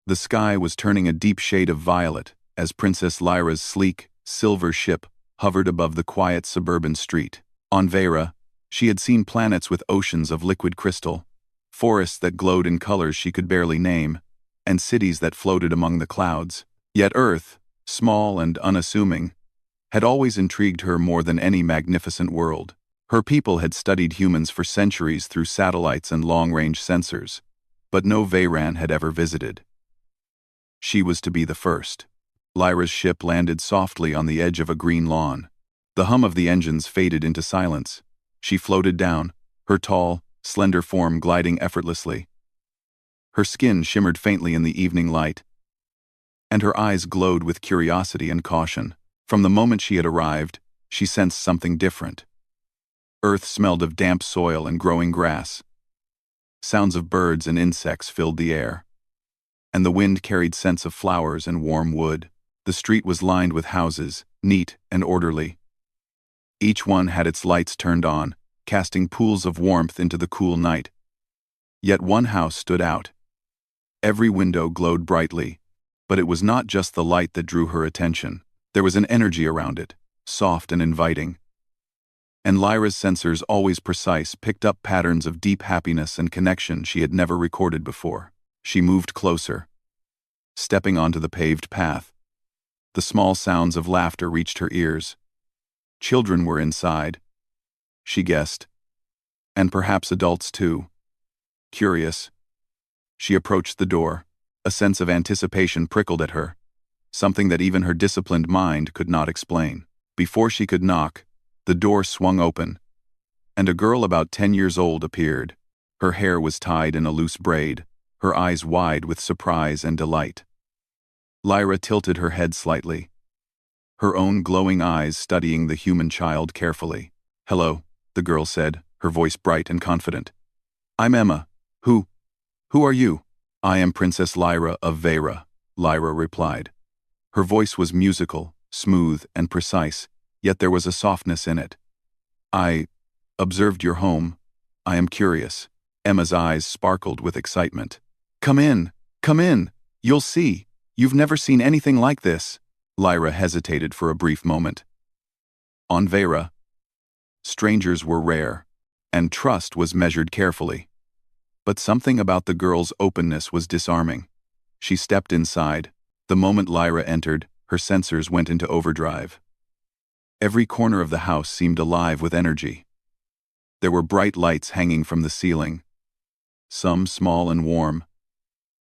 The sky was turning a deep shade of violet as Princess Lyra's sleek, silver ship hovered above the quiet suburban street. On Vera, she had seen planets with oceans of liquid crystal, forests that glowed in colors she could barely name, and cities that floated among the clouds. Yet Earth, small and unassuming, had always intrigued her more than any magnificent world. Her people had studied humans for centuries through satellites and long-range sensors, but no Veyran had ever visited. She was to be the first. Lyra's ship landed softly on the edge of a green lawn. The hum of the engines faded into silence. She floated down, her tall, slender form gliding effortlessly. Her skin shimmered faintly in the evening light, and her eyes glowed with curiosity and caution. From the moment she had arrived, she sensed something different. Earth smelled of damp soil and growing grass. Sounds of birds and insects filled the air, and the wind carried scents of flowers and warm wood. The street was lined with houses, neat and orderly. Each one had its lights turned on, casting pools of warmth into the cool night. Yet one house stood out. Every window glowed brightly, but it was not just the light that drew her attention. There was an energy around it, soft and inviting. And Lyra's sensors, always precise, picked up patterns of deep happiness and connection she had never recorded before. She moved closer, stepping onto the paved path. The small sounds of laughter reached her ears. Children were inside, she guessed, and perhaps adults too. Curious, she approached the door. A sense of anticipation prickled at her, something that even her disciplined mind could not explain. Before she could knock, the door swung open, and a girl about 10 years old appeared. Her hair was tied in a loose braid, her eyes wide with surprise and delight. Lyra tilted her head slightly, her own glowing eyes studying the human child carefully. "Hello," the girl said, her voice bright and confident. "I'm Emma. Who are you?" "I am Princess Lyra of Vera," Lyra replied. Her voice was musical, smooth, and precise, yet there was a softness in it. "I observed your home. I am curious." Emma's eyes sparkled with excitement. Come in, you'll see. You've never seen anything like this." Lyra hesitated for a brief moment. On Vera, strangers were rare, and trust was measured carefully. But something about the girl's openness was disarming. She stepped inside. The moment Lyra entered, her sensors went into overdrive. Every corner of the house seemed alive with energy. There were bright lights hanging from the ceiling, some small and warm,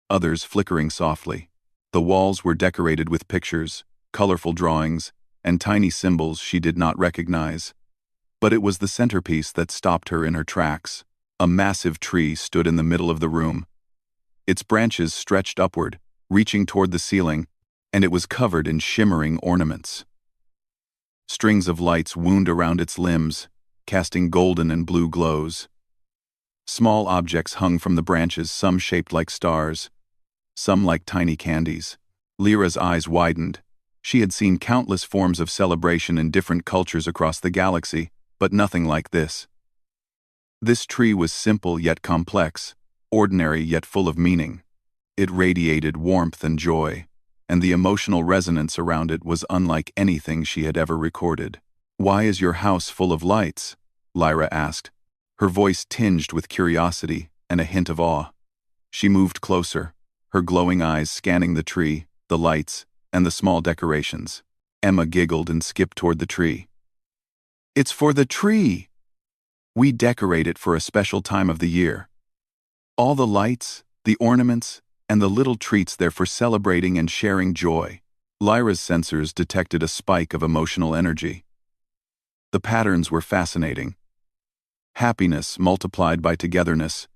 others flickering softly. The walls were decorated with pictures, colorful drawings, and tiny symbols she did not recognize. But it was the centerpiece that stopped her in her tracks. A massive tree stood in the middle of the room. Its branches stretched upward, reaching toward the ceiling, and it was covered in shimmering ornaments. Strings of lights wound around its limbs, casting golden and blue glows. Small objects hung from the branches, some shaped like stars, some like tiny candies. Lyra's eyes widened. She had seen countless forms of celebration in different cultures across the galaxy, but nothing like this. This tree was simple yet complex, ordinary yet full of meaning. It radiated warmth and joy, and the emotional resonance around it was unlike anything she had ever recorded. "Why is your house full of lights?" Lyra asked, her voice tinged with curiosity and a hint of awe. She moved closer, her glowing eyes scanning the tree, the lights, and the small decorations. Emma giggled and skipped toward the tree. "It's for the tree! We decorate it for a special time of the year. All the lights, the ornaments, and the little treats there for celebrating and sharing joy." Lyra's sensors detected a spike of emotional energy. The patterns were fascinating. Happiness multiplied by togetherness,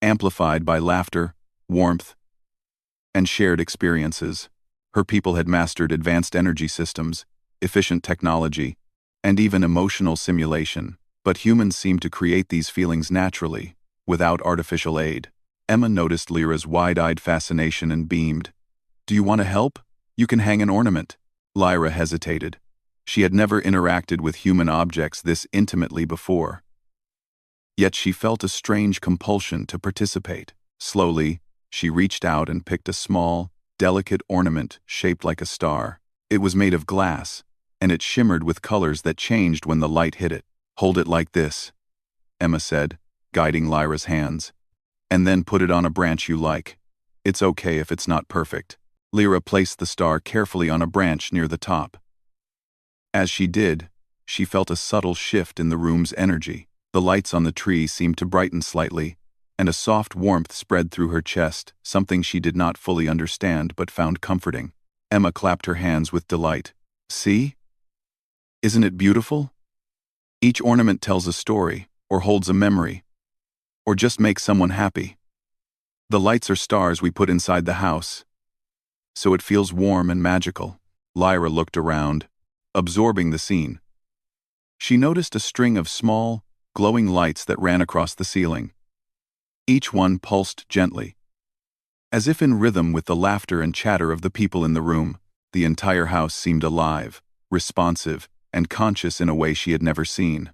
amplified by laughter, warmth, and shared experiences. Her people had mastered advanced energy systems, efficient technology, and even emotional simulation, but humans seemed to create these feelings naturally, without artificial aid. Emma noticed Lyra's wide-eyed fascination and beamed. "Do you want to help? You can hang an ornament." Lyra hesitated. She had never interacted with human objects this intimately before. Yet she felt a strange compulsion to participate. Slowly, She reached out and picked a small, delicate ornament shaped like a star. It was made of glass, and it shimmered with colors that changed when the light hit it. "Hold it like this," Emma said, guiding Lyra's hands. "And then put it on a branch you like. It's okay if it's not perfect." Lyra placed the star carefully on a branch near the top. As she did, she felt a subtle shift in the room's energy. The lights on the tree seemed to brighten slightly, and a soft warmth spread through her chest, something she did not fully understand but found comforting. Emma clapped her hands with delight. "See? Isn't it beautiful? Each ornament tells a story, or holds a memory, or just makes someone happy. The lights are stars we put inside the house, so it feels warm and magical." Lyra looked around, absorbing the scene. She noticed a string of small, glowing lights that ran across the ceiling. Each one pulsed gently, as if in rhythm with the laughter and chatter of the people in the room. The entire house seemed alive, responsive, and conscious in a way she had never seen.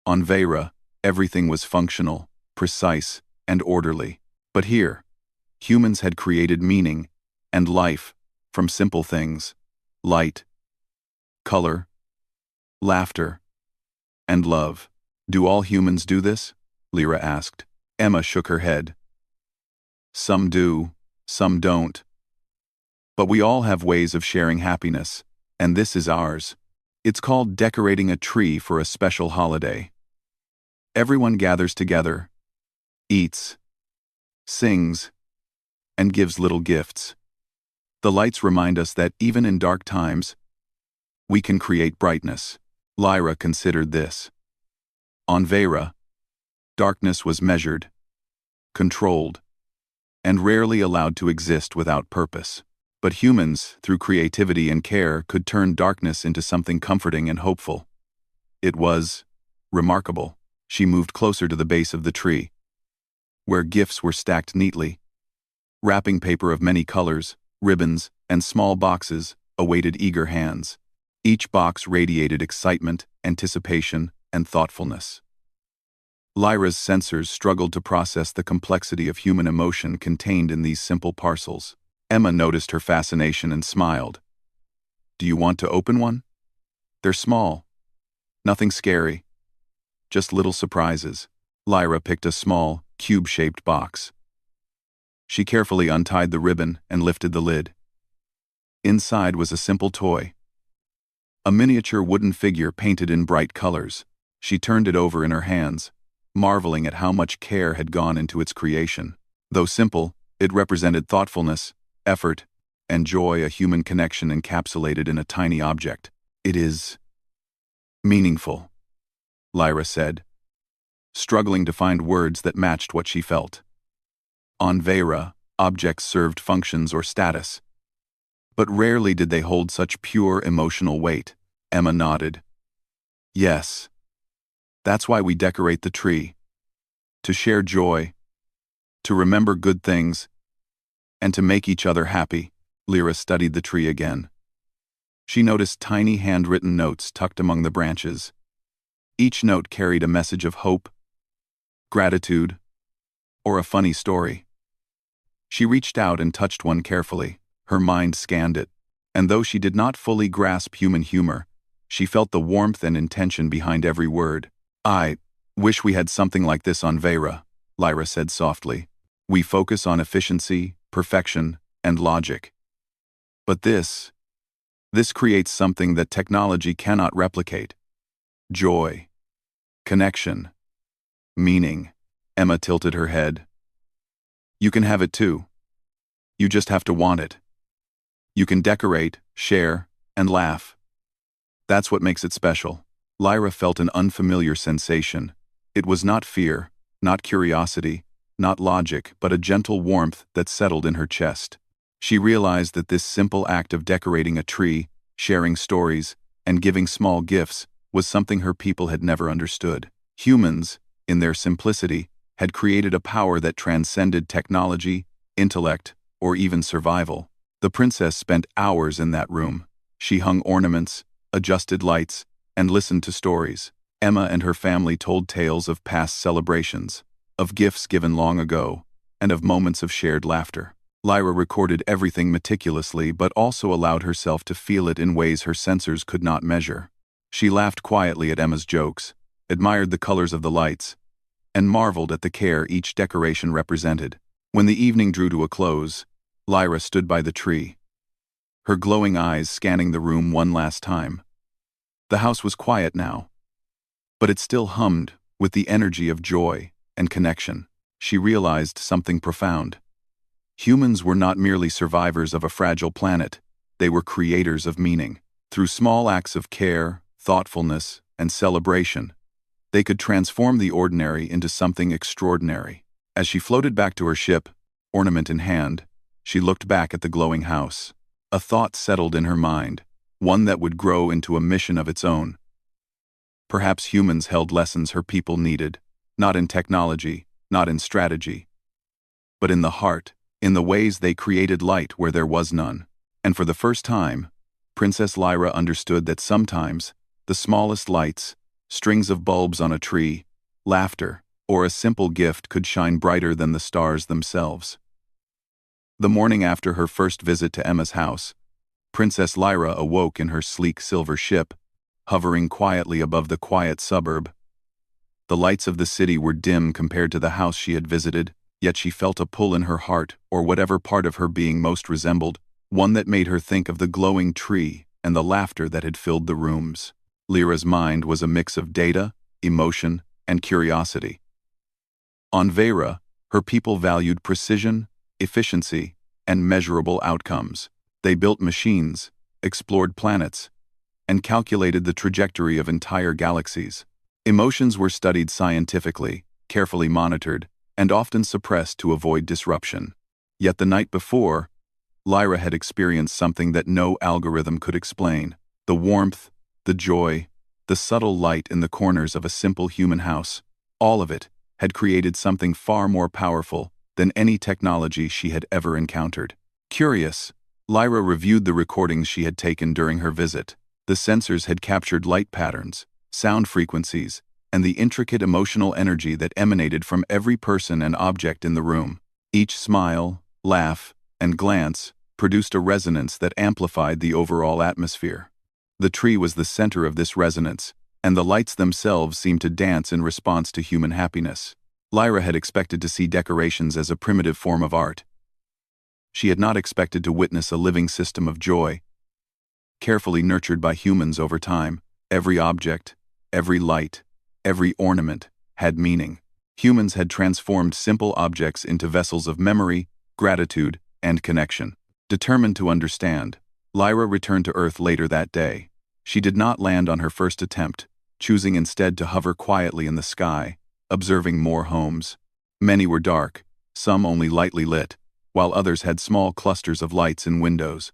On Vera, everything was functional, precise, and orderly. But here, humans had created meaning and life from simple things: light, color, laughter, and love. "Do all humans do this?" Lyra asked. Emma shook her head. "Some do, some don't. But we all have ways of sharing happiness, and this is ours. It's called decorating a tree for a special holiday. Everyone gathers together, eats, sings, and gives little gifts. The lights remind us that even in dark times, we can create brightness." Lyra considered this. On Vera, darkness was measured, controlled, and rarely allowed to exist without purpose. But humans, through creativity and care, could turn darkness into something comforting and hopeful. It was remarkable. She moved closer to the base of the tree, where gifts were stacked neatly. Wrapping paper of many colors, ribbons, and small boxes awaited eager hands. Each box radiated excitement, anticipation, and thoughtfulness. Lyra's sensors struggled to process the complexity of human emotion contained in these simple parcels. Emma noticed her fascination and smiled. "Do you want to open one? They're small. Nothing scary. Just little surprises." Lyra picked a small, cube-shaped box. She carefully untied the ribbon and lifted the lid. Inside was a simple toy. A miniature wooden figure painted in bright colors. She turned it over in her hands, marveling at how much care had gone into its creation. Though simple, it represented thoughtfulness, effort, and joy, a human connection encapsulated in a tiny object. "It is meaningful," Lyra said, struggling to find words that matched what she felt. On Vera, objects served functions or status, but rarely did they hold such pure emotional weight. Emma nodded. "Yes. That's why we decorate the tree. To share joy, to remember good things, and to make each other happy." Lyra studied the tree again. She noticed tiny handwritten notes tucked among the branches. Each note carried a message of hope, gratitude, or a funny story. She reached out and touched one carefully. Her mind scanned it, and though she did not fully grasp human humor, she felt the warmth and intention behind every word. "I wish we had something like this on Vera," Lyra said softly. "We focus on efficiency, perfection, and logic. But this creates something that technology cannot replicate. Joy, connection, meaning." Emma tilted her head. "You can have it too. You just have to want it. You can decorate, share, and laugh. That's what makes it special." Lyra felt an unfamiliar sensation. It was not fear, not curiosity, not logic, but a gentle warmth that settled in her chest. She realized that this simple act of decorating a tree, sharing stories, and giving small gifts was something her people had never understood. Humans, in their simplicity, had created a power that transcended technology, intellect, or even survival. The princess spent hours in that room. She hung ornaments, adjusted lights, and listened to stories. Emma and her family told tales of past celebrations, of gifts given long ago, and of moments of shared laughter. Lyra recorded everything meticulously but also allowed herself to feel it in ways her sensors could not measure. She laughed quietly at Emma's jokes, admired the colors of the lights, and marveled at the care each decoration represented. When the evening drew to a close, Lyra stood by the tree, her glowing eyes scanning the room one last time. The house was quiet now, but it still hummed with the energy of joy and connection. She realized something profound. Humans were not merely survivors of a fragile planet, they were creators of meaning. Through small acts of care, thoughtfulness, and celebration, they could transform the ordinary into something extraordinary. As she floated back to her ship, ornament in hand, she looked back at the glowing house. A thought settled in her mind, one that would grow into a mission of its own. Perhaps humans held lessons her people needed, not in technology, not in strategy, but in the heart, in the ways they created light where there was none. And for the first time, Princess Lyra understood that sometimes, the smallest lights, strings of bulbs on a tree, laughter, or a simple gift could shine brighter than the stars themselves. The morning after her first visit to Emma's house, Princess Lyra awoke in her sleek silver ship, hovering quietly above the quiet suburb. The lights of the city were dim compared to the house she had visited, yet she felt a pull in her heart, or whatever part of her being most resembled, one that made her think of the glowing tree and the laughter that had filled the rooms. Lyra's mind was a mix of data, emotion, and curiosity. On Vera, her people valued precision, efficiency, and measurable outcomes. They built machines, explored planets, and calculated the trajectory of entire galaxies. Emotions were studied scientifically, carefully monitored, and often suppressed to avoid disruption. Yet the night before, Lyra had experienced something that no algorithm could explain. The warmth, the joy, the subtle light in the corners of a simple human house, all of it had created something far more powerful than any technology she had ever encountered. Curious, Lyra reviewed the recordings she had taken during her visit. The sensors had captured light patterns, sound frequencies, and the intricate emotional energy that emanated from every person and object in the room. Each smile, laugh, and glance produced a resonance that amplified the overall atmosphere. The tree was the center of this resonance, and the lights themselves seemed to dance in response to human happiness. Lyra had expected to see decorations as a primitive form of art. She had not expected to witness a living system of joy, carefully nurtured by humans over time. Every object, every light, every ornament had meaning. Humans had transformed simple objects into vessels of memory, gratitude, and connection. Determined to understand, Lyra returned to Earth later that day. She did not land on her first attempt, choosing instead to hover quietly in the sky, observing more homes. Many were dark, some only lightly lit, while others had small clusters of lights in windows.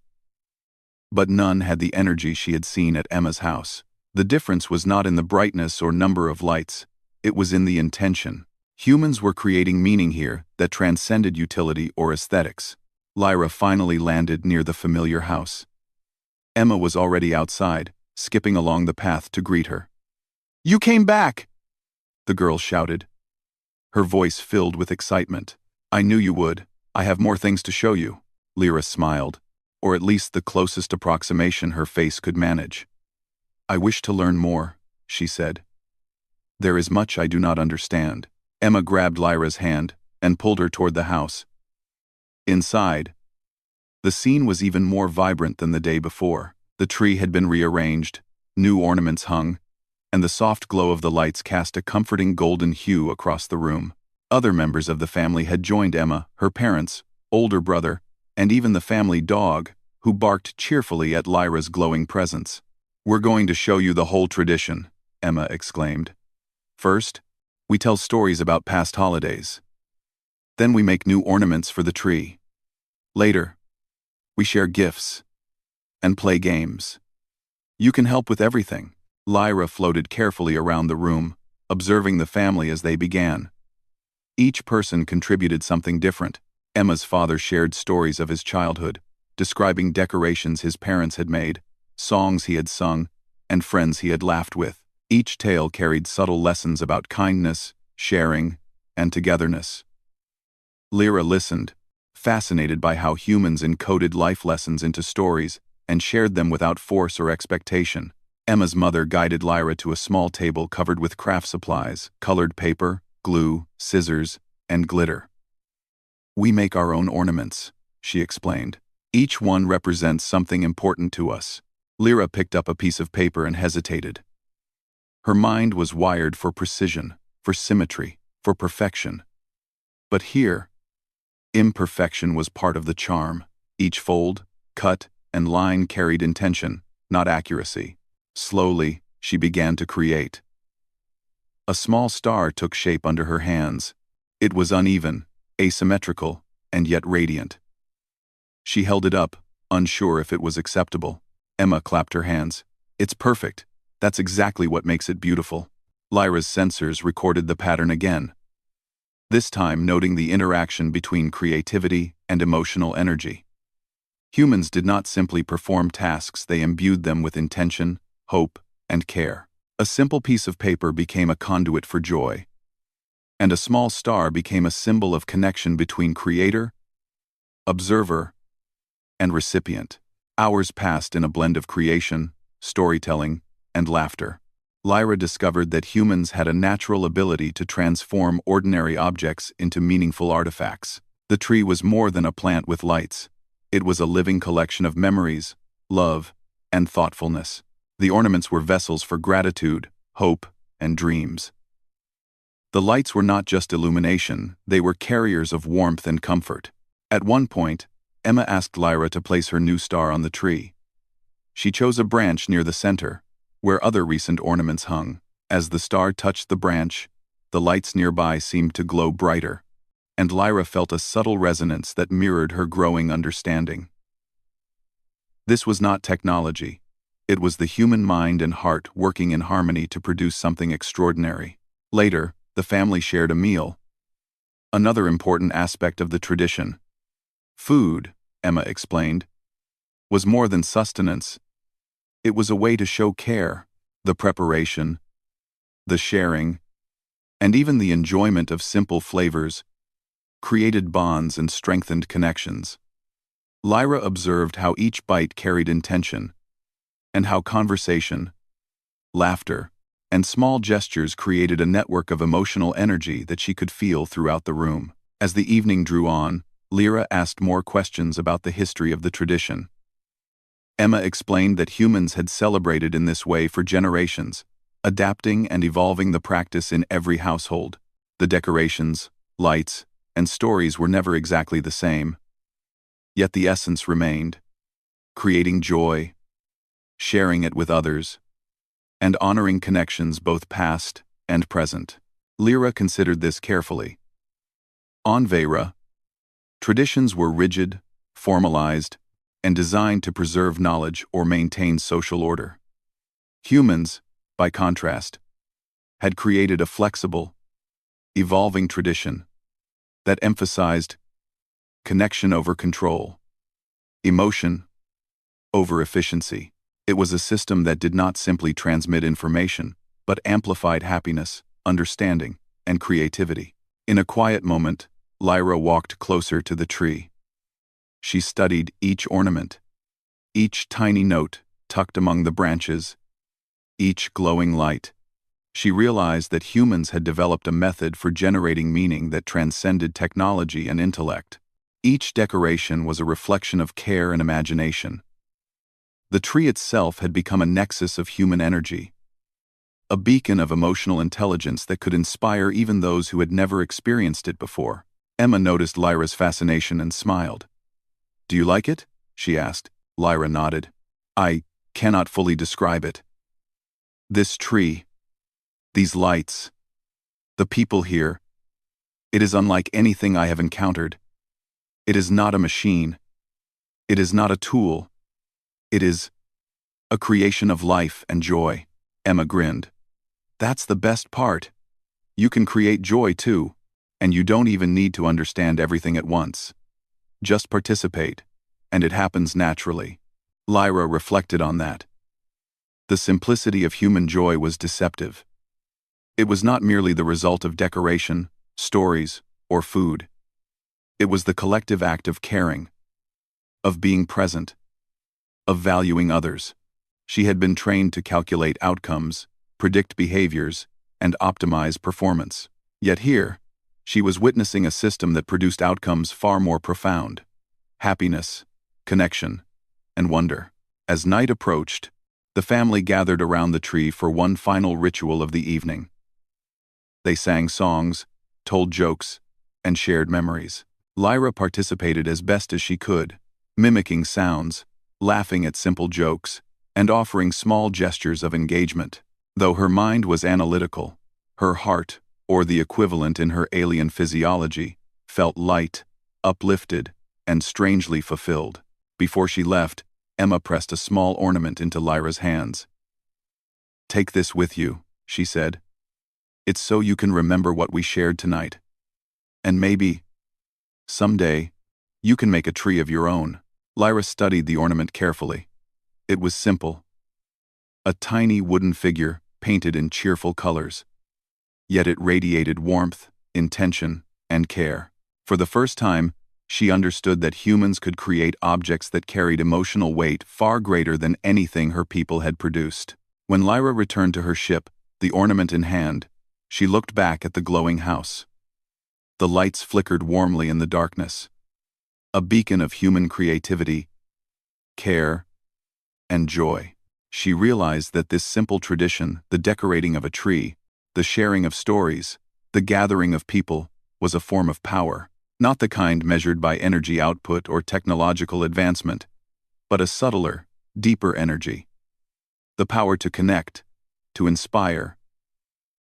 But none had the energy she had seen at Emma's house. The difference was not in the brightness or number of lights, it was in the intention. Humans were creating meaning here that transcended utility or aesthetics. Lyra finally landed near the familiar house. Emma was already outside, skipping along the path to greet her. "You came back!" the girl shouted, her voice filled with excitement. "I knew you would. I have more things to show you." Lyra smiled, or at least the closest approximation her face could manage. "I wish to learn more," she said. "There is much I do not understand." Emma grabbed Lyra's hand and pulled her toward the house. Inside, the scene was even more vibrant than the day before. The tree had been rearranged, new ornaments hung, and the soft glow of the lights cast a comforting golden hue across the room. Other members of the family had joined Emma, her parents, older brother, and even the family dog, who barked cheerfully at Lyra's glowing presence. "We're going to show you the whole tradition," Emma exclaimed. "First, we tell stories about past holidays. Then we make new ornaments for the tree. Later, we share gifts and play games. You can help with everything." Lyra floated carefully around the room, observing the family as they began. Each person contributed something different. Emma's father shared stories of his childhood, describing decorations his parents had made, songs he had sung, and friends he had laughed with. Each tale carried subtle lessons about kindness, sharing, and togetherness. Lyra listened, fascinated by how humans encoded life lessons into stories and shared them without force or expectation. Emma's mother guided Lyra to a small table covered with craft supplies, colored paper, glue, scissors, and glitter. "We make our own ornaments," she explained. "Each one represents something important to us." Lyra picked up a piece of paper and hesitated. Her mind was wired for precision, for symmetry, for perfection. But here, imperfection was part of the charm. Each fold, cut, and line carried intention, not accuracy. Slowly, she began to create. A small star took shape under her hands. It was uneven, asymmetrical, and yet radiant. She held it up, unsure if it was acceptable. Emma clapped her hands. "It's perfect. That's exactly what makes it beautiful." Lyra's sensors recorded the pattern again, this time noting the interaction between creativity and emotional energy. Humans did not simply perform tasks, they imbued them with intention, hope, and care. A simple piece of paper became a conduit for joy, and a small star became a symbol of connection between creator, observer, and recipient. Hours passed in a blend of creation, storytelling, and laughter. Lyra discovered that humans had a natural ability to transform ordinary objects into meaningful artifacts. The tree was more than a plant with lights. It was a living collection of memories, love, and thoughtfulness. The ornaments were vessels for gratitude, hope, and dreams. The lights were not just illumination, they were carriers of warmth and comfort. At one point, Emma asked Lyra to place her new star on the tree. She chose a branch near the center, where other recent ornaments hung. As the star touched the branch, the lights nearby seemed to glow brighter, and Lyra felt a subtle resonance that mirrored her growing understanding. This was not technology. It was the human mind and heart working in harmony to produce something extraordinary. Later, the family shared a meal. Another important aspect of the tradition. Food, Emma explained, was more than sustenance. It was a way to show care. The preparation, the sharing, and even the enjoyment of simple flavors created bonds and strengthened connections. Lyra observed how each bite carried intention, and how conversation, laughter, and small gestures created a network of emotional energy that she could feel throughout the room. As the evening drew on, Lyra asked more questions about the history of the tradition. Emma explained that humans had celebrated in this way for generations, adapting and evolving the practice in every household. The decorations, lights, and stories were never exactly the same. Yet the essence remained: creating joy, sharing it with others, and honoring connections both past and present. Lyra considered this carefully. On Veyra, traditions were rigid, formalized, and designed to preserve knowledge or maintain social order. Humans, by contrast, had created a flexible, evolving tradition that emphasized connection over control, emotion over efficiency. It was a system that did not simply transmit information, but amplified happiness, understanding, and creativity. In a quiet moment, Lyra walked closer to the tree. She studied each ornament, each tiny note tucked among the branches, each glowing light. She realized that humans had developed a method for generating meaning that transcended technology and intellect. Each decoration was a reflection of care and imagination. The tree itself had become a nexus of human energy, a beacon of emotional intelligence that could inspire even those who had never experienced it before. Emma noticed Lyra's fascination and smiled. "Do you like it?" she asked. Lyra nodded. "I cannot fully describe it. This tree, these lights, the people here, it is unlike anything I have encountered. It is not a machine. It is not a tool. It is a creation of life and joy." Emma grinned. "That's the best part. You can create joy too, and you don't even need to understand everything at once. Just participate, and it happens naturally." Lyra reflected on that. The simplicity of human joy was deceptive. It was not merely the result of decoration, stories, or food. It was the collective act of caring, of being present, of valuing others. She had been trained to calculate outcomes, predict behaviors, and optimize performance. Yet here, she was witnessing a system that produced outcomes far more profound: happiness, connection, and wonder. As night approached, the family gathered around the tree for one final ritual of the evening. They sang songs, told jokes, and shared memories. Lyra participated as best as she could, mimicking sounds, laughing at simple jokes, and offering small gestures of engagement. Though her mind was analytical, her heart, or the equivalent in her alien physiology, felt light, uplifted, and strangely fulfilled. Before she left, Emma pressed a small ornament into Lyra's hands. "Take this with you," she said. "It's so you can remember what we shared tonight. And maybe, someday, you can make a tree of your own." Lyra studied the ornament carefully. It was simple. A tiny wooden figure painted in cheerful colors. Yet it radiated warmth, intention, and care. For the first time, she understood that humans could create objects that carried emotional weight far greater than anything her people had produced. When Lyra returned to her ship, the ornament in hand, she looked back at the glowing house. The lights flickered warmly in the darkness, a beacon of human creativity, care, and joy. She realized that this simple tradition, the decorating of a tree, the sharing of stories, the gathering of people, was a form of power, not the kind measured by energy output or technological advancement, but a subtler, deeper energy. The power to connect, to inspire,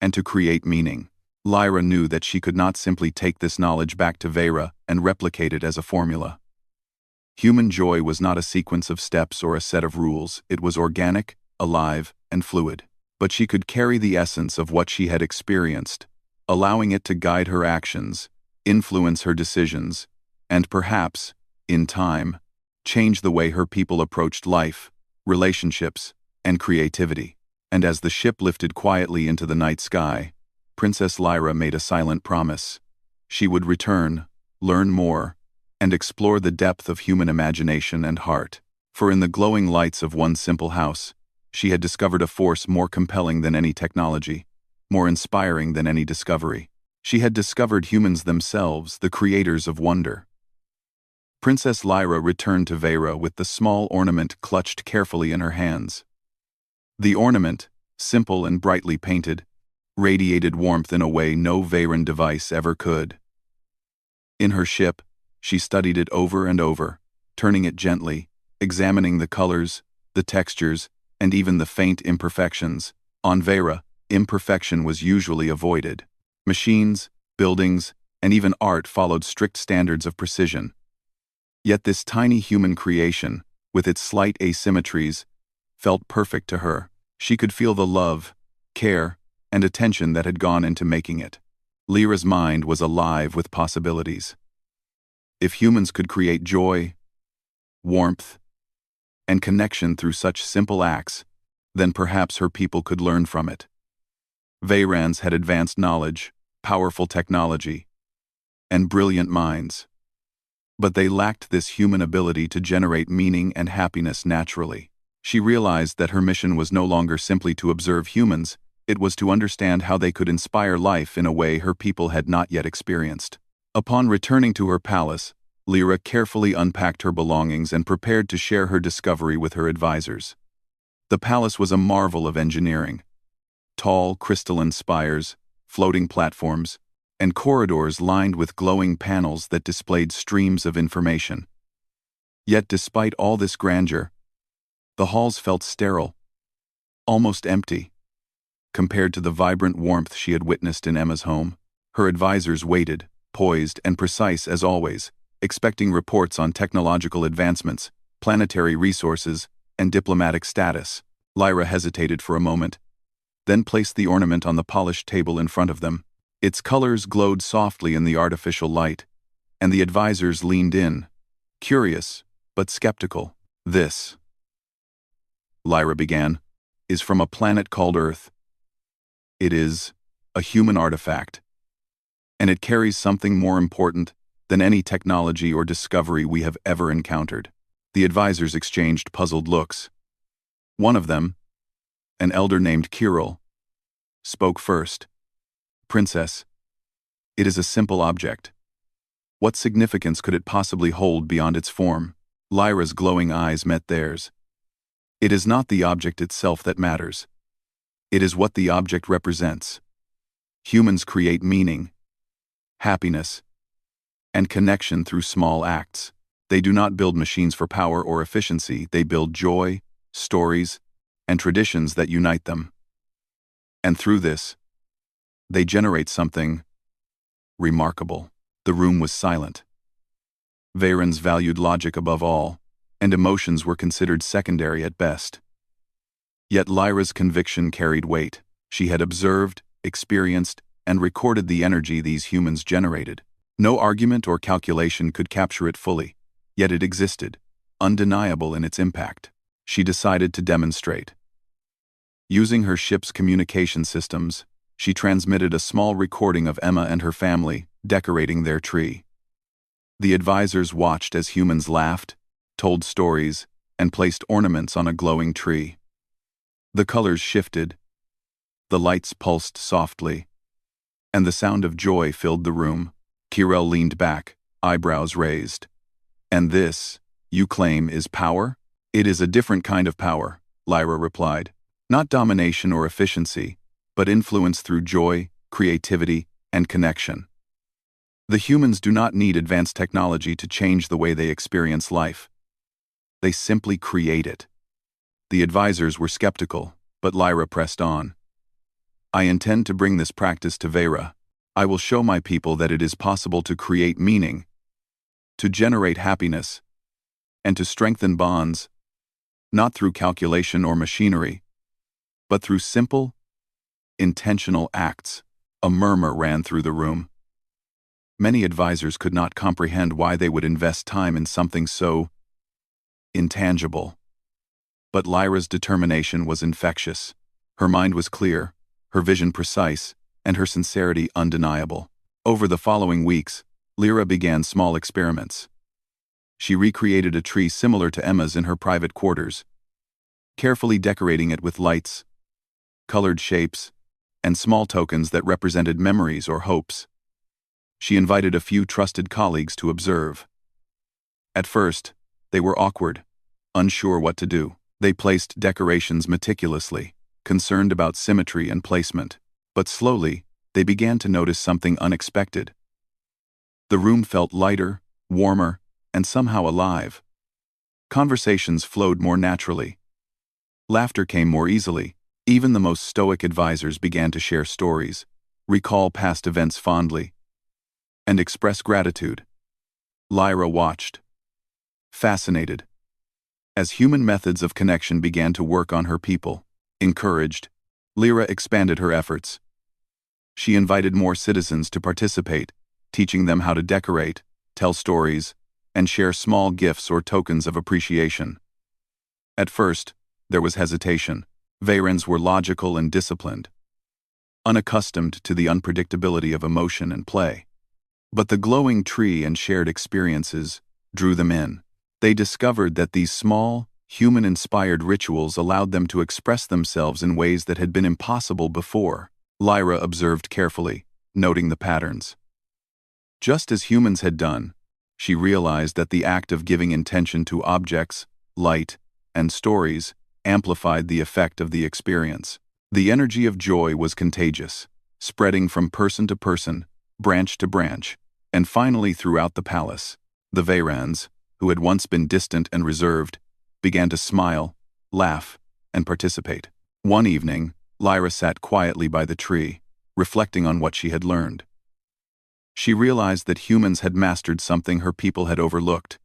and to create meaning. Lyra knew that she could not simply take this knowledge back to Vera and replicate it as a formula. Human joy was not a sequence of steps or a set of rules. It was organic, alive, and fluid. But she could carry the essence of what she had experienced, allowing it to guide her actions, influence her decisions, and perhaps, in time, change the way her people approached life, relationships, and creativity. And as the ship lifted quietly into the night sky, Princess Lyra made a silent promise. She would return, learn more, and explore the depth of human imagination and heart. For in the glowing lights of one simple house, she had discovered a force more compelling than any technology, more inspiring than any discovery. She had discovered humans themselves, the creators of wonder. Princess Lyra returned to Vera with the small ornament clutched carefully in her hands. The ornament, simple and brightly painted, radiated warmth in a way no Veran device ever could. In her ship, she studied it over and over, turning it gently, examining the colors, the textures, and even the faint imperfections. On Vera, imperfection was usually avoided. Machines, buildings, and even art followed strict standards of precision. Yet this tiny human creation, with its slight asymmetries, felt perfect to her. She could feel the love, care, and attention that had gone into making it. Lyra's mind was alive with possibilities. If humans could create joy, warmth, and connection through such simple acts, then perhaps her people could learn from it. Verans had advanced knowledge, powerful technology, and brilliant minds. But they lacked this human ability to generate meaning and happiness naturally. She realized that her mission was no longer simply to observe humans, it was to understand how they could inspire life in a way her people had not yet experienced. Upon returning to her palace, Lyra carefully unpacked her belongings and prepared to share her discovery with her advisors. The palace was a marvel of engineering. Tall, crystalline spires, floating platforms, and corridors lined with glowing panels that displayed streams of information. Yet despite all this grandeur, the halls felt sterile, almost empty. Compared to the vibrant warmth she had witnessed in Emma's home, her advisors waited, poised and precise as always, expecting reports on technological advancements, planetary resources, and diplomatic status. Lyra hesitated for a moment, then placed the ornament on the polished table in front of them. Its colors glowed softly in the artificial light, and the advisors leaned in, curious but skeptical. "This," Lyra began, "is from a planet called Earth. It is a human artifact, and it carries something more important than any technology or discovery we have ever encountered. The advisors exchanged puzzled looks. One of them, an elder named Kirill, spoke first. "Princess, it is a simple object. What significance could it possibly hold beyond its form?" Lyra's glowing eyes met theirs. "It is not the object itself that matters. It is what the object represents. Humans create meaning, happiness, and connection through small acts. They do not build machines for power or efficiency. They build joy, stories, and traditions that unite them. And through this, they generate something remarkable." The room was silent. Vayrens valued logic above all, and emotions were considered secondary at best. Yet Lyra's conviction carried weight. She had observed, experienced, and recorded the energy these humans generated. No argument or calculation could capture it fully, yet it existed, undeniable in its impact. She decided to demonstrate. Using her ship's communication systems, she transmitted a small recording of Emma and her family decorating their tree. The advisors watched as humans laughed, told stories, and placed ornaments on a glowing tree. The colors shifted, the lights pulsed softly, and the sound of joy filled the room. Kirill leaned back, eyebrows raised. "And this, you claim, is power?" "It is a different kind of power," Lyra replied. "Not domination or efficiency, but influence through joy, creativity, and connection. The humans do not need advanced technology to change the way they experience life. They simply create it." The advisors were skeptical, but Lyra pressed on. "I intend to bring this practice to Veyra. I will show my people that it is possible to create meaning, to generate happiness, and to strengthen bonds, not through calculation or machinery, but through simple, intentional acts." A murmur ran through the room. Many advisors could not comprehend why they would invest time in something so intangible. But Lyra's determination was infectious. Her mind was clear, her vision precise, and her sincerity undeniable. Over the following weeks, Lyra began small experiments. She recreated a tree similar to Emma's in her private quarters, carefully decorating it with lights, colored shapes, and small tokens that represented memories or hopes. She invited a few trusted colleagues to observe. At first, they were awkward, unsure what to do. They placed decorations meticulously, concerned about symmetry and placement. But slowly, they began to notice something unexpected. The room felt lighter, warmer, and somehow alive. Conversations flowed more naturally. Laughter came more easily. Even the most stoic advisors began to share stories, recall past events fondly, and express gratitude. Lyra watched, fascinated, as human methods of connection began to work on her people. Encouraged, Lyra expanded her efforts. She invited more citizens to participate, teaching them how to decorate, tell stories, and share small gifts or tokens of appreciation. At first, there was hesitation. Vayrens were logical and disciplined, unaccustomed to the unpredictability of emotion and play. But the glowing tree and shared experiences drew them in. They discovered that these small, human-inspired rituals allowed them to express themselves in ways that had been impossible before. Lyra observed carefully, noting the patterns. Just as humans had done, she realized that the act of giving intention to objects, light, and stories amplified the effect of the experience. The energy of joy was contagious, spreading from person to person, branch to branch, and finally throughout the palace. The Vayrens, who had once been distant and reserved, began to smile, laugh, and participate. One evening, Lyra sat quietly by the tree, reflecting on what she had learned. She realized that humans had mastered something her people had overlooked: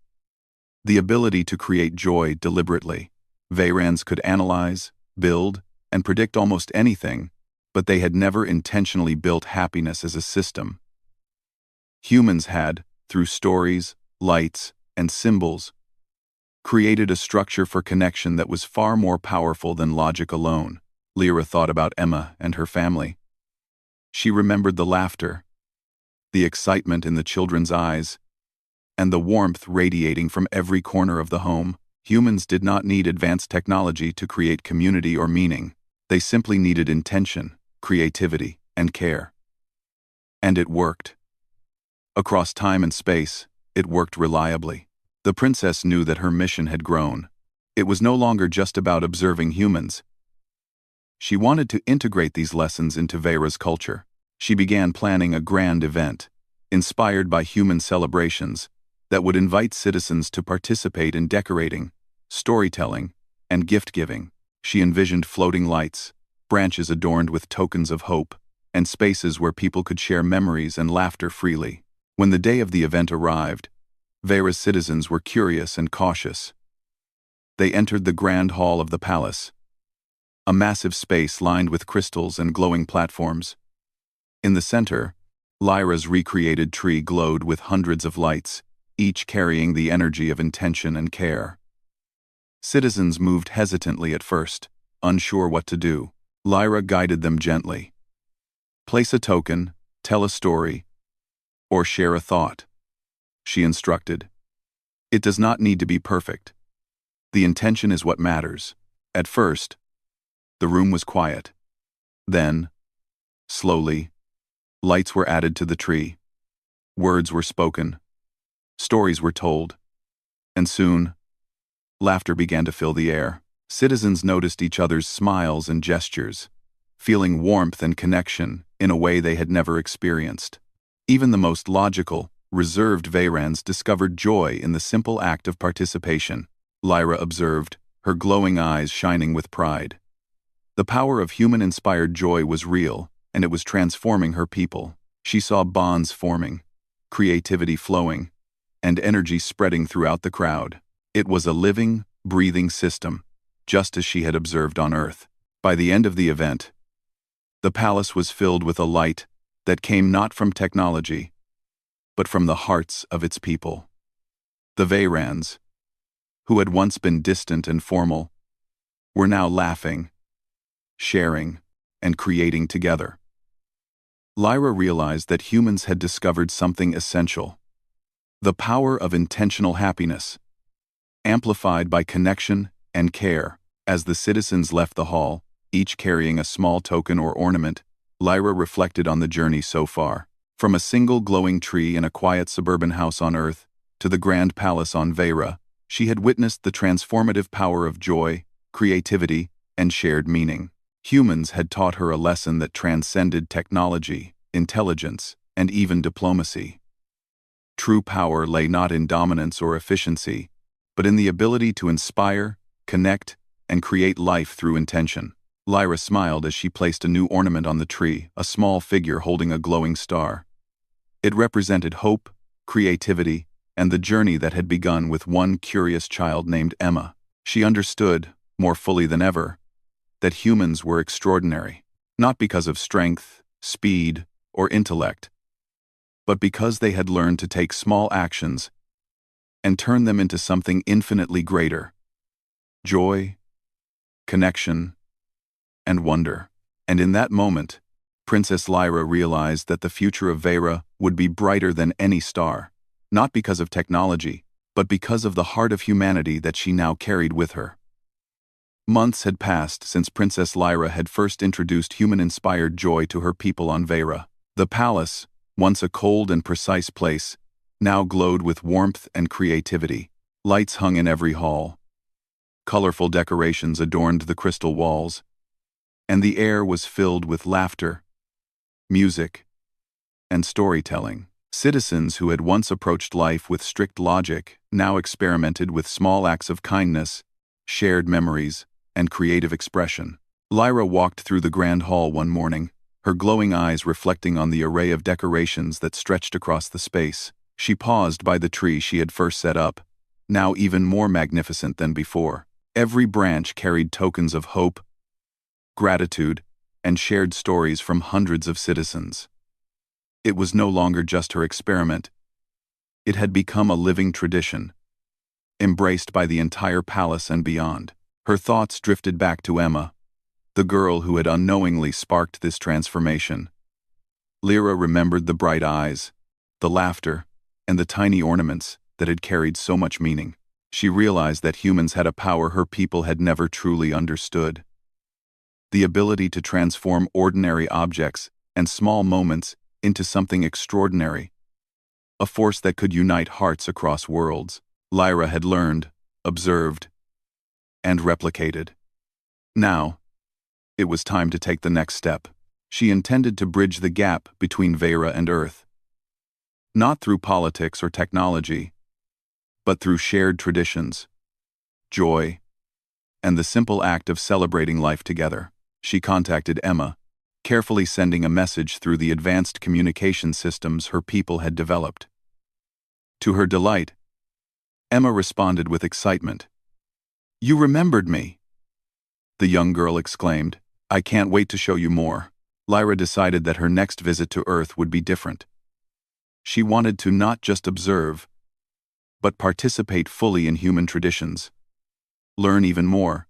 the ability to create joy deliberately. Vayrens could analyze, build, and predict almost anything, but they had never intentionally built happiness as a system. Humans had, through stories, lights, and symbols, created a structure for connection that was far more powerful than logic alone. Lyra thought about Emma and her family. She remembered the laughter, the excitement in the children's eyes, and the warmth radiating from every corner of the home. Humans did not need advanced technology to create community or meaning. They simply needed intention, creativity, and care. And it worked. Across time and space, it worked reliably. The princess knew that her mission had grown. It was no longer just about observing humans. She wanted to integrate these lessons into Vera's culture. She began planning a grand event, inspired by human celebrations, that would invite citizens to participate in decorating, storytelling, and gift-giving. She envisioned floating lights, branches adorned with tokens of hope, and spaces where people could share memories and laughter freely. When the day of the event arrived, Vera's citizens were curious and cautious. They entered the grand hall of the palace, a massive space lined with crystals and glowing platforms. In the center, Lyra's recreated tree glowed with hundreds of lights, each carrying the energy of intention and care. Citizens moved hesitantly at first, unsure what to do. Lyra guided them gently. Place a token, tell a story, or share a thought, she instructed. It does not need to be perfect. The intention is what matters. At first, the room was quiet. Then, slowly, lights were added to the tree. Words were spoken. Stories were told. And soon, laughter began to fill the air. Citizens noticed each other's smiles and gestures, feeling warmth and connection in a way they had never experienced. Even the most logical, reserved Vayrans discovered joy in the simple act of participation. Lyra observed, her glowing eyes shining with pride. The power of human-inspired joy was real, and it was transforming her people. She saw bonds forming, creativity flowing, and energy spreading throughout the crowd. It was a living, breathing system, just as she had observed on Earth. By the end of the event, the palace was filled with a light that came not from technology, but from the hearts of its people. The Vayrans, who had once been distant and formal, were now laughing, sharing, and creating together. Lyra realized that humans had discovered something essential: the power of intentional happiness, amplified by connection and care. As the citizens left the hall, each carrying a small token or ornament, Lyra reflected on the journey so far. From a single glowing tree in a quiet suburban house on Earth, to the grand palace on Veyra, she had witnessed the transformative power of joy, creativity, and shared meaning. Humans had taught her a lesson that transcended technology, intelligence, and even diplomacy. True power lay not in dominance or efficiency, but in the ability to inspire, connect, and create life through intention. Lyra smiled as she placed a new ornament on the tree, a small figure holding a glowing star. It represented hope, creativity, and the journey that had begun with one curious child named Emma. She understood, more fully than ever, that humans were extraordinary, not because of strength, speed, or intellect, but because they had learned to take small actions and turn them into something infinitely greater: joy, connection, and wonder. And in that moment, Princess Lyra realized that the future of Veyra would be brighter than any star, not because of technology, but because of the heart of humanity that she now carried with her. Months had passed since Princess Lyra had first introduced human-inspired joy to her people on Veyra. The palace, once a cold and precise place, now glowed with warmth and creativity. Lights hung in every hall. Colorful decorations adorned the crystal walls, and the air was filled with laughter, music, and storytelling. Citizens who had once approached life with strict logic now experimented with small acts of kindness, shared memories, and creative expression. Lyra walked through the grand hall one morning, her glowing eyes reflecting on the array of decorations that stretched across the space. She paused by the tree she had first set up, now even more magnificent than before. Every branch carried tokens of hope, gratitude, and shared stories from hundreds of citizens. It was no longer just her experiment. It had become a living tradition, embraced by the entire palace and beyond. Her thoughts drifted back to Emma, the girl who had unknowingly sparked this transformation. Lyra remembered the bright eyes, the laughter, and the tiny ornaments that had carried so much meaning. She realized that humans had a power her people had never truly understood. The ability to transform ordinary objects and small moments into something extraordinary. A force that could unite hearts across worlds. Lyra had learned, observed, and replicated. Now, it was time to take the next step. She intended to bridge the gap between Vera and Earth. Not through politics or technology, but through shared traditions, joy, and the simple act of celebrating life together. She contacted Emma, carefully sending a message through the advanced communication systems her people had developed. To her delight, Emma responded with excitement. "You remembered me!" the young girl exclaimed. "I can't wait to show you more." Lyra decided that her next visit to Earth would be different. She wanted to not just observe, but participate fully in human traditions, learn even more,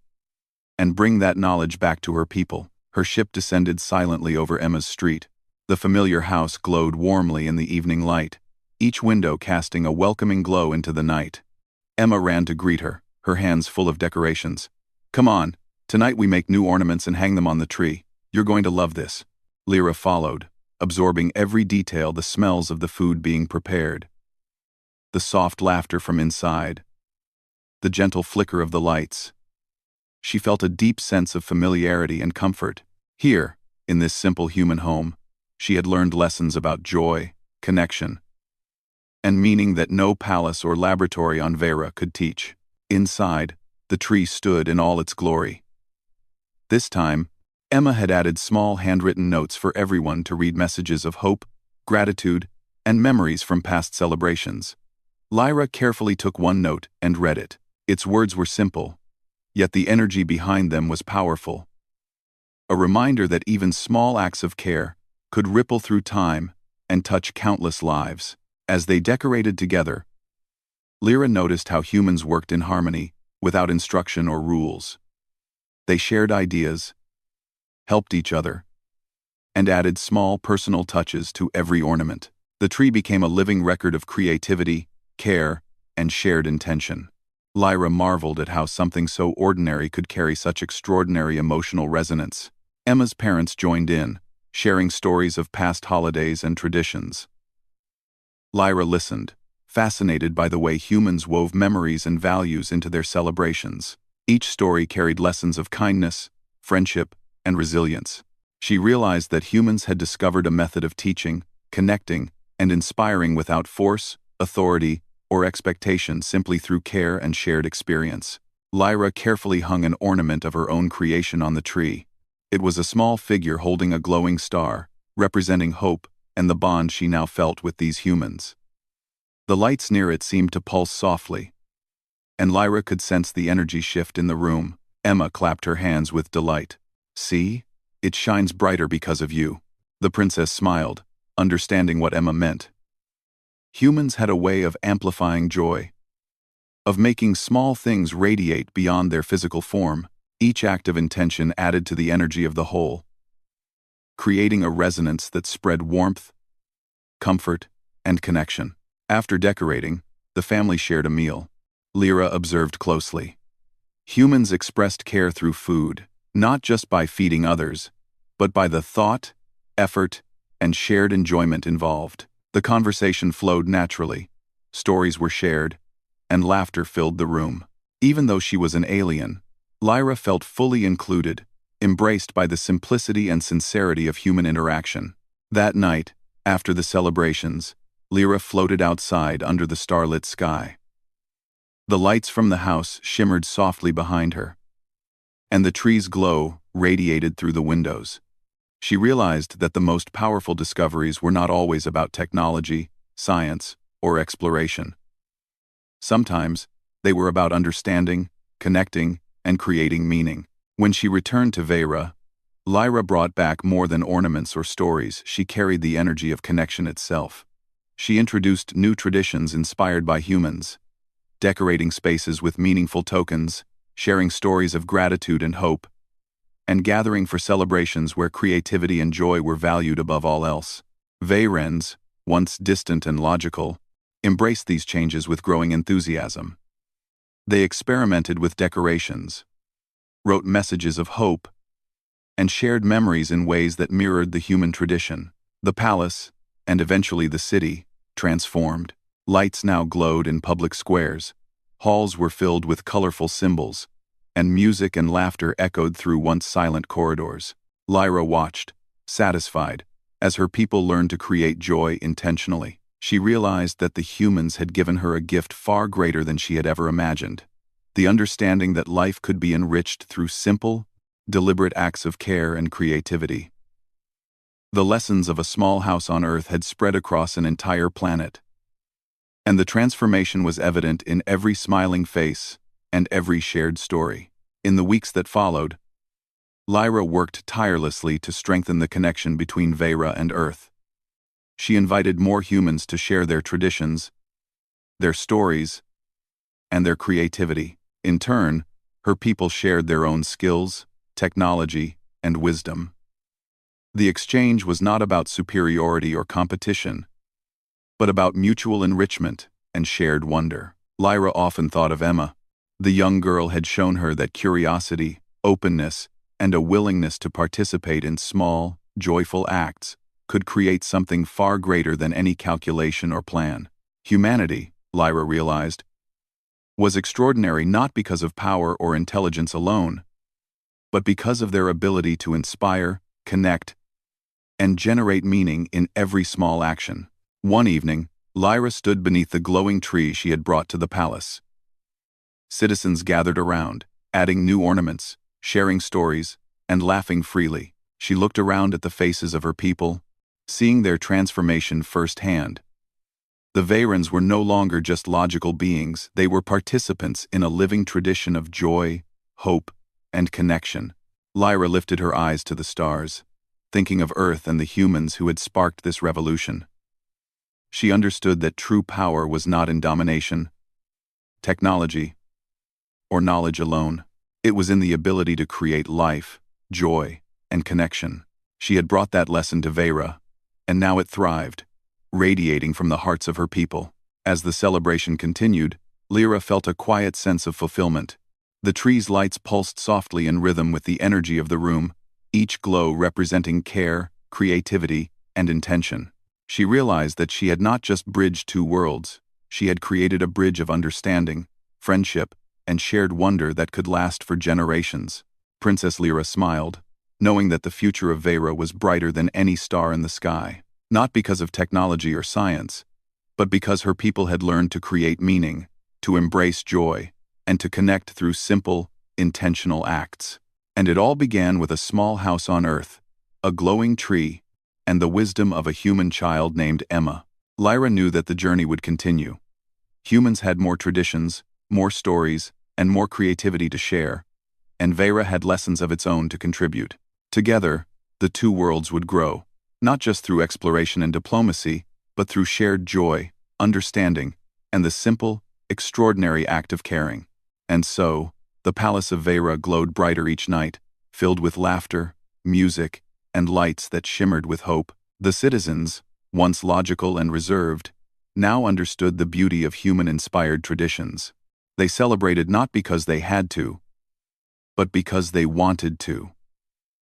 and bring that knowledge back to her people. Her ship descended silently over Emma's street. The familiar house glowed warmly in the evening light, each window casting a welcoming glow into the night. Emma ran to greet her, her hands full of decorations. "Come on, tonight we make new ornaments and hang them on the tree. You're going to love this." Lyra followed, absorbing every detail, the smells of the food being prepared, the soft laughter from inside, the gentle flicker of the lights. She felt a deep sense of familiarity and comfort. Here, in this simple human home, she had learned lessons about joy, connection, and meaning that no palace or laboratory on Vera could teach. Inside, the tree stood in all its glory. This time, Emma had added small handwritten notes for everyone to read, messages of hope, gratitude, and memories from past celebrations. Lyra carefully took one note and read it. Its words were simple, yet the energy behind them was powerful. A reminder that even small acts of care could ripple through time and touch countless lives. As they decorated together, Lyra noticed how humans worked in harmony, without instruction or rules. They shared ideas, helped each other, and added small personal touches to every ornament. The tree became a living record of creativity, care, and shared intention. Lyra marveled at how something so ordinary could carry such extraordinary emotional resonance. Emma's parents joined in, sharing stories of past holidays and traditions. Lyra listened, fascinated by the way humans wove memories and values into their celebrations. Each story carried lessons of kindness, friendship, and resilience. She realized that humans had discovered a method of teaching, connecting, and inspiring without force, authority, or expectation, simply through care and shared experience. Lyra carefully hung an ornament of her own creation on the tree. It was a small figure holding a glowing star, representing hope and the bond she now felt with these humans. The lights near it seemed to pulse softly, and Lyra could sense the energy shift in the room. Emma clapped her hands with delight. "See? It shines brighter because of you." The princess smiled, understanding what Emma meant. Humans had a way of amplifying joy, of making small things radiate beyond their physical form. Each act of intention added to the energy of the whole, creating a resonance that spread warmth, comfort, and connection. After decorating, the family shared a meal. Lyra observed closely. Humans expressed care through food, not just by feeding others, but by the thought, effort, and shared enjoyment involved. The conversation flowed naturally, stories were shared, and laughter filled the room. Even though she was an alien, Lyra felt fully included, embraced by the simplicity and sincerity of human interaction. That night, after the celebrations, Lyra floated outside under the starlit sky. The lights from the house shimmered softly behind her, and the tree's glow radiated through the windows. She realized that the most powerful discoveries were not always about technology, science, or exploration. Sometimes, they were about understanding, connecting, and creating meaning. When she returned to Vera, Lyra brought back more than ornaments or stories. She carried the energy of connection itself. She introduced new traditions inspired by humans, decorating spaces with meaningful tokens, sharing stories of gratitude and hope, and gathering for celebrations where creativity and joy were valued above all else. Vayrens, once distant and logical, embraced these changes with growing enthusiasm. They experimented with decorations, wrote messages of hope, and shared memories in ways that mirrored the human tradition. The palace, and eventually the city, transformed. Lights now glowed in public squares, halls were filled with colorful symbols, and music and laughter echoed through once silent corridors. Lyra watched, satisfied, as her people learned to create joy intentionally. She realized that the humans had given her a gift far greater than she had ever imagined: the understanding that life could be enriched through simple, deliberate acts of care and creativity. The lessons of a small house on Earth had spread across an entire planet, and the transformation was evident in every smiling face and every shared story. In the weeks that followed, Lyra worked tirelessly to strengthen the connection between Vera and Earth. She invited more humans to share their traditions, their stories, and their creativity. In turn, her people shared their own skills, technology, and wisdom. The exchange was not about superiority or competition, but about mutual enrichment and shared wonder. Lyra often thought of Emma. The young girl had shown her that curiosity, openness, and a willingness to participate in small, joyful acts could create something far greater than any calculation or plan. Humanity, Lyra realized, was extraordinary not because of power or intelligence alone, but because of their ability to inspire, connect, and generate meaning in every small action. One evening, Lyra stood beneath the glowing tree she had brought to the palace. Citizens gathered around, adding new ornaments, sharing stories, and laughing freely. She looked around at the faces of her people, seeing their transformation firsthand. The Vayrans were no longer just logical beings, they were participants in a living tradition of joy, hope, and connection. Lyra lifted her eyes to the stars, thinking of Earth and the humans who had sparked this revolution. She understood that true power was not in domination, technology, or knowledge alone. It was in the ability to create life, joy, and connection. She had brought that lesson to Vera, and now it thrived, radiating from the hearts of her people. As the celebration continued, Lyra felt a quiet sense of fulfillment. The tree's lights pulsed softly in rhythm with the energy of the room, each glow representing care, creativity, and intention. She realized that she had not just bridged two worlds, she had created a bridge of understanding, friendship, and shared wonder that could last for generations. Princess Lyra smiled, knowing that the future of Vera was brighter than any star in the sky, not because of technology or science, but because her people had learned to create meaning, to embrace joy, and to connect through simple, intentional acts. And it all began with a small house on Earth, a glowing tree, and the wisdom of a human child named Emma. Lyra knew that the journey would continue. Humans had more traditions, more stories, and more creativity to share, and Vera had lessons of its own to contribute. Together, the two worlds would grow, not just through exploration and diplomacy, but through shared joy, understanding, and the simple, extraordinary act of caring. And so, the palace of Vera glowed brighter each night, filled with laughter, music, and lights that shimmered with hope. The citizens, once logical and reserved, now understood the beauty of human-inspired traditions. They celebrated not because they had to, but because they wanted to.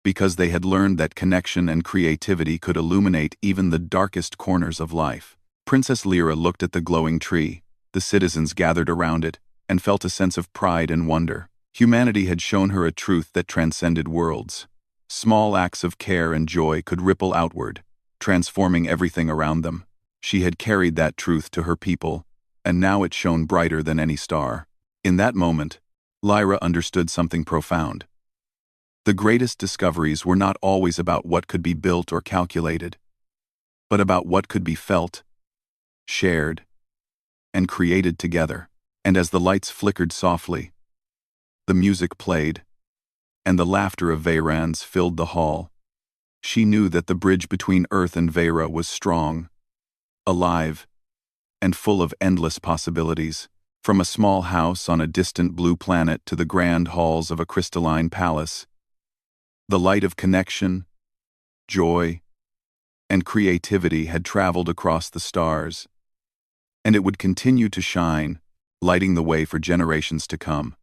Because they had learned that connection and creativity could illuminate even the darkest corners of life. Princess Lyra looked at the glowing tree, the citizens gathered around it, and felt a sense of pride and wonder. Humanity had shown her a truth that transcended worlds. Small acts of care and joy could ripple outward, transforming everything around them. She had carried that truth to her people, and now it shone brighter than any star. In that moment, Lyra understood something profound. The greatest discoveries were not always about what could be built or calculated, but about what could be felt, shared, and created together. And as the lights flickered softly, the music played, and the laughter of Vayrans filled the hall, she knew that the bridge between Earth and Vera was strong, alive, and full of endless possibilities. From a small house on a distant blue planet to the grand halls of a crystalline palace, the light of connection, joy, and creativity had traveled across the stars, and it would continue to shine, lighting the way for generations to come.